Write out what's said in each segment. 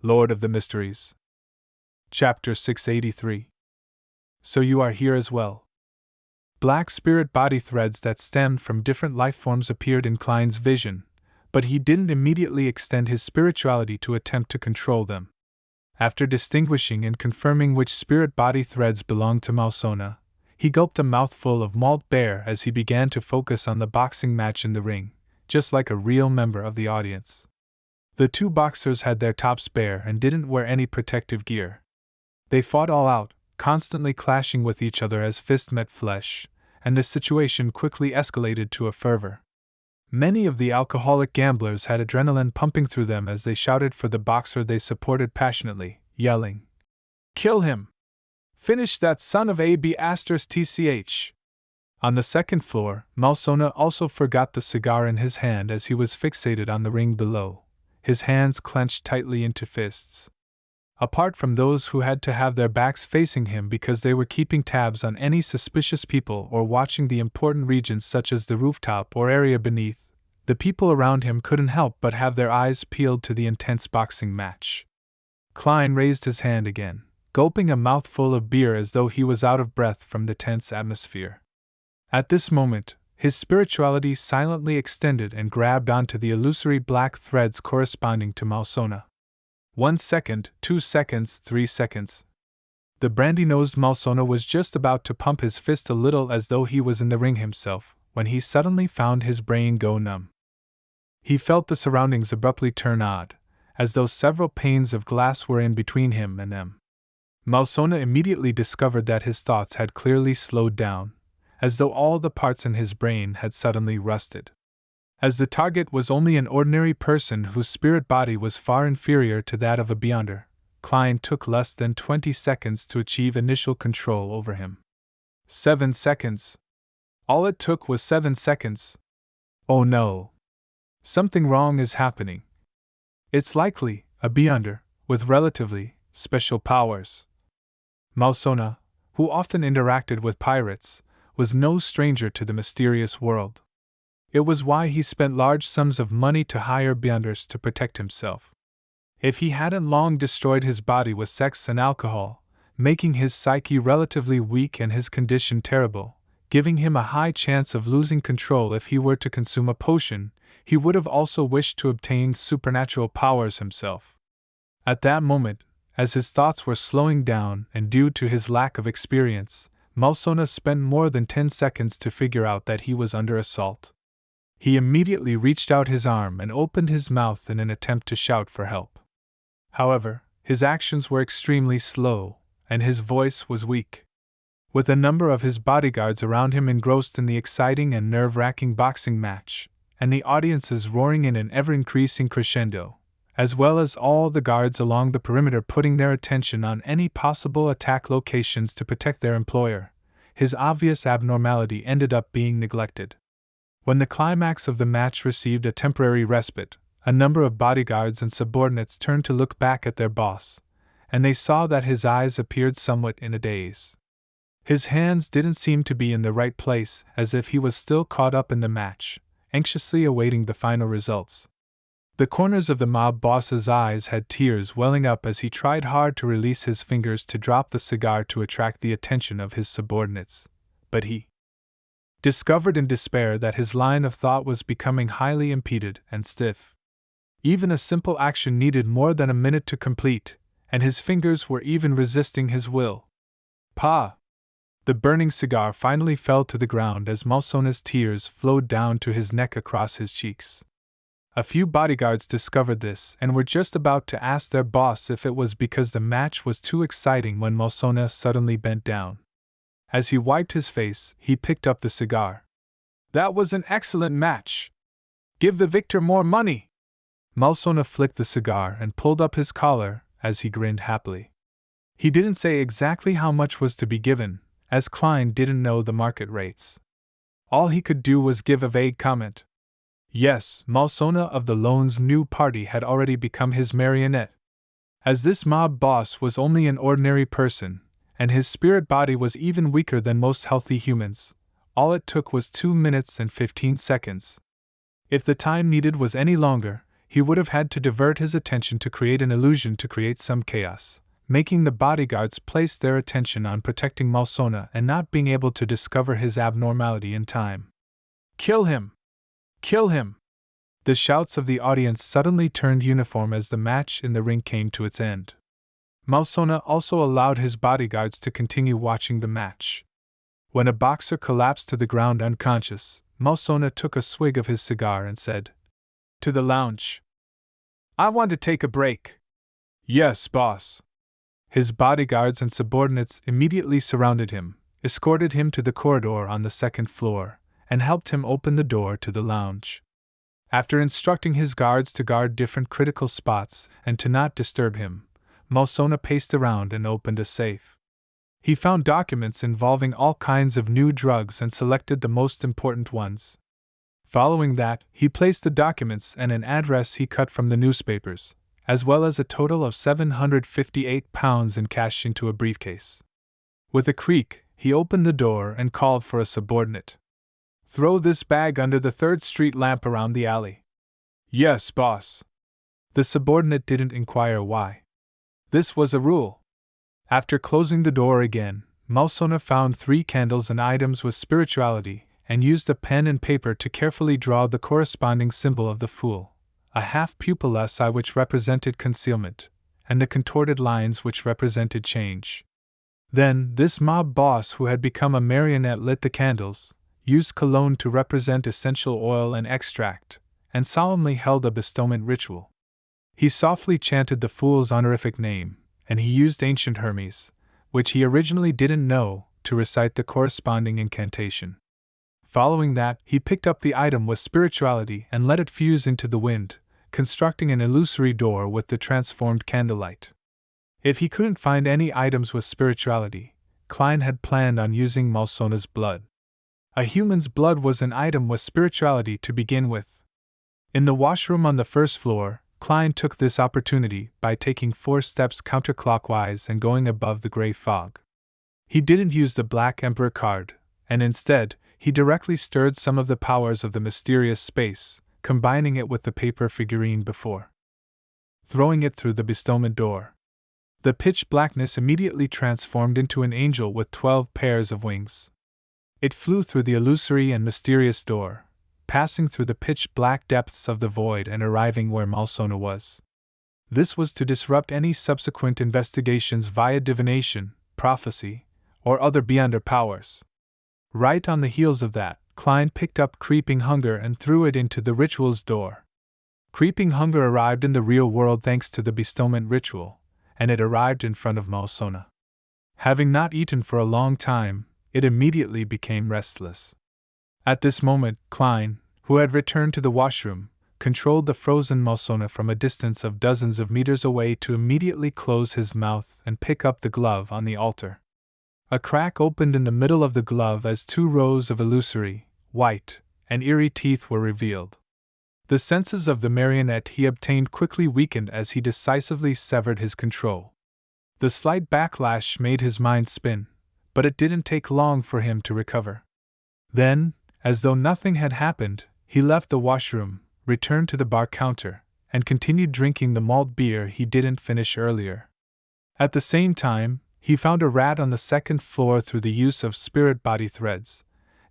Lord of the Mysteries. Chapter 683. So you are here as well. Black spirit body threads that stemmed from different life forms appeared in Klein's vision, but he didn't immediately extend his spirituality to attempt to control them. After distinguishing and confirming which spirit body threads belonged to Malsona, he gulped a mouthful of malt beer as he began to focus on the boxing match in the ring, just like a real member of the audience. The two boxers had their tops bare and didn't wear any protective gear. They fought all out, constantly clashing with each other as fist met flesh, and the situation quickly escalated to a fervor. Many of the alcoholic gamblers had adrenaline pumping through them as they shouted for the boxer they supported passionately, yelling, "Kill him! Finish that son of a b****tch!" On the second floor, Malsona also forgot the cigar in his hand as he was fixated on the ring below, his hands clenched tightly into fists. Apart from those who had to have their backs facing him because they were keeping tabs on any suspicious people or watching the important regions such as the rooftop or area beneath, the people around him couldn't help but have their eyes peeled to the intense boxing match. Klein raised his hand again, gulping a mouthful of beer as though he was out of breath from the tense atmosphere. At this moment, his spirituality silently extended and grabbed onto the illusory black threads corresponding to Malsona. 1 second, 2 seconds, 3 seconds. The brandy-nosed Malsona was just about to pump his fist a little as though he was in the ring himself, when he suddenly found his brain go numb. He felt the surroundings abruptly turn odd, as though several panes of glass were in between him and them. Malsona immediately discovered that his thoughts had clearly slowed down, as though all the parts in his brain had suddenly rusted. As the target was only an ordinary person whose spirit body was far inferior to that of a Beyonder, Klein took less than 20 seconds to achieve initial control over him. 7 seconds. All it took was 7 seconds. Oh no. Something wrong is happening. It's likely a Beyonder, with relatively special powers. Malsona, who often interacted with pirates, was no stranger to the mysterious world. It was why he spent large sums of money to hire Beyonders to protect himself. If he hadn't long destroyed his body with sex and alcohol, making his psyche relatively weak and his condition terrible, giving him a high chance of losing control if he were to consume a potion, he would have also wished to obtain supernatural powers himself. At that moment, as his thoughts were slowing down and due to his lack of experience, Malsona spent more than 10 seconds to figure out that he was under assault. He immediately reached out his arm and opened his mouth in an attempt to shout for help. However, his actions were extremely slow, and his voice was weak. With a number of his bodyguards around him engrossed in the exciting and nerve-wracking boxing match, and the audiences roaring in an ever-increasing crescendo, as well as all the guards along the perimeter putting their attention on any possible attack locations to protect their employer, his obvious abnormality ended up being neglected. When the climax of the match received a temporary respite, a number of bodyguards and subordinates turned to look back at their boss, and they saw that his eyes appeared somewhat in a daze. His hands didn't seem to be in the right place, as if he was still caught up in the match, anxiously awaiting the final results. The corners of the mob boss's eyes had tears welling up as he tried hard to release his fingers to drop the cigar to attract the attention of his subordinates, but he discovered in despair that his line of thought was becoming highly impeded and stiff. Even a simple action needed more than a minute to complete, and his fingers were even resisting his will. Pa! The burning cigar finally fell to the ground as Malsona's tears flowed down to his neck across his cheeks. A few bodyguards discovered this and were just about to ask their boss if it was because the match was too exciting when Malsona suddenly bent down. As he wiped his face, he picked up the cigar. "That was an excellent match! Give the victor more money!" Malsona flicked the cigar and pulled up his collar as he grinned happily. He didn't say exactly how much was to be given, as Klein didn't know the market rates. All he could do was give a vague comment. Yes, Malsona of the Lone's new party had already become his marionette. As this mob boss was only an ordinary person, and his spirit body was even weaker than most healthy humans, all it took was 2 minutes and 15 seconds. If the time needed was any longer, he would have had to divert his attention to create an illusion to create some chaos, making the bodyguards place their attention on protecting Malsona and not being able to discover his abnormality in time. "Kill him! Kill him!" The shouts of the audience suddenly turned uniform as the match in the ring came to its end. Malsona also allowed his bodyguards to continue watching the match. When a boxer collapsed to the ground unconscious, Malsona took a swig of his cigar and said, "To the lounge. I want to take a break." "Yes, boss." His bodyguards and subordinates immediately surrounded him, escorted him to the corridor on the second floor, and helped him open the door to the lounge. After instructing his guards to guard different critical spots and to not disturb him, Malsona paced around and opened a safe. He found documents involving all kinds of new drugs and selected the most important ones. Following that, he placed the documents and an address he cut from the newspapers, as well as a total of £758 in cash into a briefcase. With a creak, he opened the door and called for a subordinate. "Throw this bag under the 3rd Street lamp around the alley." "Yes, boss." The subordinate didn't inquire why. This was a rule. After closing the door again, Malsona found 3 candles and items with spirituality, and used a pen and paper to carefully draw the corresponding symbol of the fool, a half-pupilless eye which represented concealment, and the contorted lines which represented change. Then, this mob boss who had become a marionette lit the candles, used cologne to represent essential oil and extract, and solemnly held a bestowment ritual. He softly chanted the fool's honorific name, and he used ancient Hermes, which he originally didn't know, to recite the corresponding incantation. Following that, he picked up the item with spirituality and let it fuse into the wind, constructing an illusory door with the transformed candlelight. If he couldn't find any items with spirituality, Klein had planned on using Malsona's blood. A human's blood was an item with spirituality to begin with. In the washroom on the 1st floor, Klein took this opportunity by taking 4 steps counterclockwise and going above the gray fog. He didn't use the Black Emperor card, and instead, he directly stirred some of the powers of the mysterious space, combining it with the paper figurine before throwing it through the bestowment door. The pitch blackness immediately transformed into an angel with 12 pairs of wings. It flew through the illusory and mysterious door, passing through the pitch-black depths of the void and arriving where Malsona was. This was to disrupt any subsequent investigations via divination, prophecy, or other beyonder powers. Right on the heels of that, Klein picked up Creeping Hunger and threw it into the ritual's door. Creeping Hunger arrived in the real world thanks to the bestowment ritual, and it arrived in front of Malsona. Having not eaten for a long time, it immediately became restless. At this moment, Klein, who had returned to the washroom, controlled the frozen Malsona from a distance of dozens of meters away to immediately close his mouth and pick up the glove on the altar. A crack opened in the middle of the glove as 2 rows of illusory, white, and eerie teeth were revealed. The senses of the marionette he obtained quickly weakened as he decisively severed his control. The slight backlash made his mind spin, but it didn't take long for him to recover. Then, as though nothing had happened, he left the washroom, returned to the bar counter, and continued drinking the malt beer he didn't finish earlier. At the same time, he found a rat on the 2nd floor through the use of spirit body threads,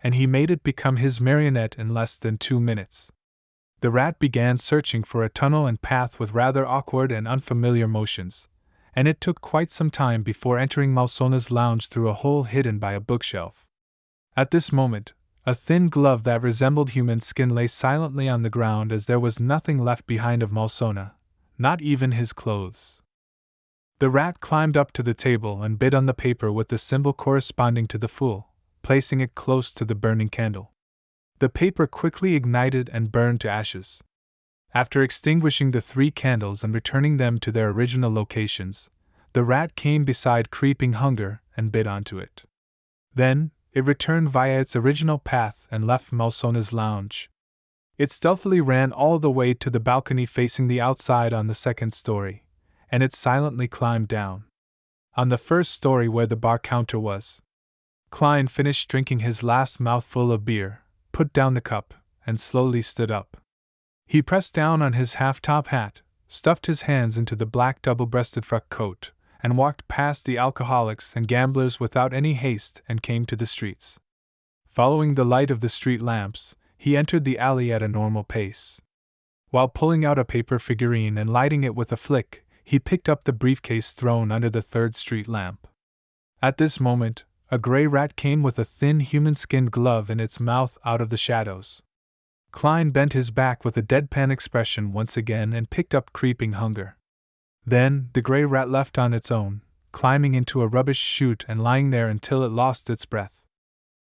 and he made it become his marionette in less than 2 minutes. The rat began searching for a tunnel and path with rather awkward and unfamiliar motions, and it took quite some time before entering Malsona's lounge through a hole hidden by a bookshelf. At this moment, a thin glove that resembled human skin lay silently on the ground as there was nothing left behind of Malsona, not even his clothes. The rat climbed up to the table and bit on the paper with the symbol corresponding to the fool, placing it close to the burning candle. The paper quickly ignited and burned to ashes. After extinguishing the 3 candles and returning them to their original locations, the rat came beside Creeping Hunger and bit onto it. Then, it returned via its original path and left Malsona's lounge. It stealthily ran all the way to the balcony facing the outside on the 2nd story, and it silently climbed down. On the 1st story where the bar counter was, Klein finished drinking his last mouthful of beer, put down the cup, and slowly stood up. He pressed down on his half-top hat, stuffed his hands into the black double-breasted frock coat, and walked past the alcoholics and gamblers without any haste and came to the streets. Following the light of the street lamps, he entered the alley at a normal pace. While pulling out a paper figurine and lighting it with a flick, he picked up the briefcase thrown under the 3rd Street lamp. At this moment, a gray rat came with a thin human-skinned glove in its mouth out of the shadows. Klein bent his back with a deadpan expression once again and picked up Creeping Hunger. Then, the gray rat left on its own, climbing into a rubbish chute and lying there until it lost its breath.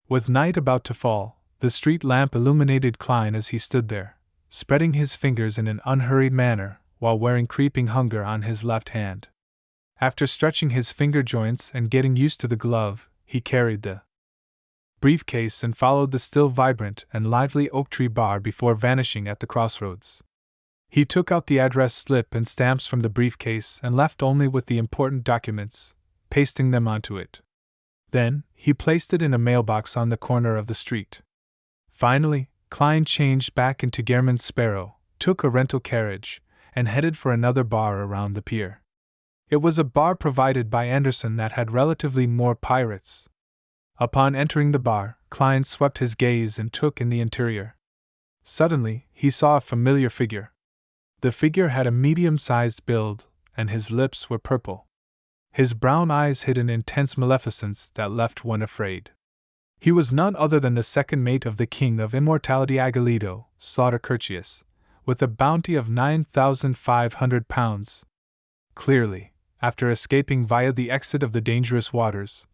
With night about to fall, the street lamp illuminated Klein as he stood there, spreading his fingers in an unhurried manner, while wearing Creeping Hunger on his left hand. After stretching his finger joints and getting used to the glove, he carried the briefcase and followed the still vibrant and lively oak tree bar before vanishing at the crossroads. He took out the address slip and stamps from the briefcase and left only with the important documents, pasting them onto it. Then, he placed it in a mailbox on the corner of the street. Finally, Klein changed back into Gehrman's Sparrow, took a rental carriage, and headed for another bar around the pier. It was a bar provided by Anderson that had relatively more pirates. Upon entering the bar, Klein swept his gaze and took in the interior. Suddenly, he saw a familiar figure. The figure had a medium-sized build, and his lips were purple. His brown eyes hid an intense maleficence that left one afraid. He was none other than the second mate of the King of Immortality Agalito, Slaughter Curtius, with a bounty of 9,500 pounds. Clearly, after escaping via the exit of the dangerous waters,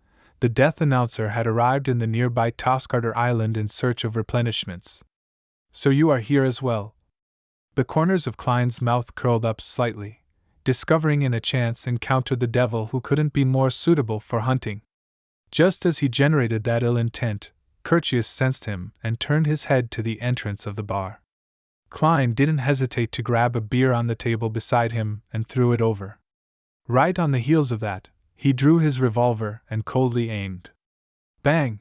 the death announcer had arrived in the nearby Toscarter Island in search of replenishments. So you are here as well. The corners of Klein's mouth curled up slightly, discovering in a chance encounter the devil who couldn't be more suitable for hunting. Just as he generated that ill intent, Curtius sensed him and turned his head to the entrance of the bar. Klein didn't hesitate to grab a beer on the table beside him and threw it over. Right on the heels of that, he drew his revolver and coldly aimed. Bang!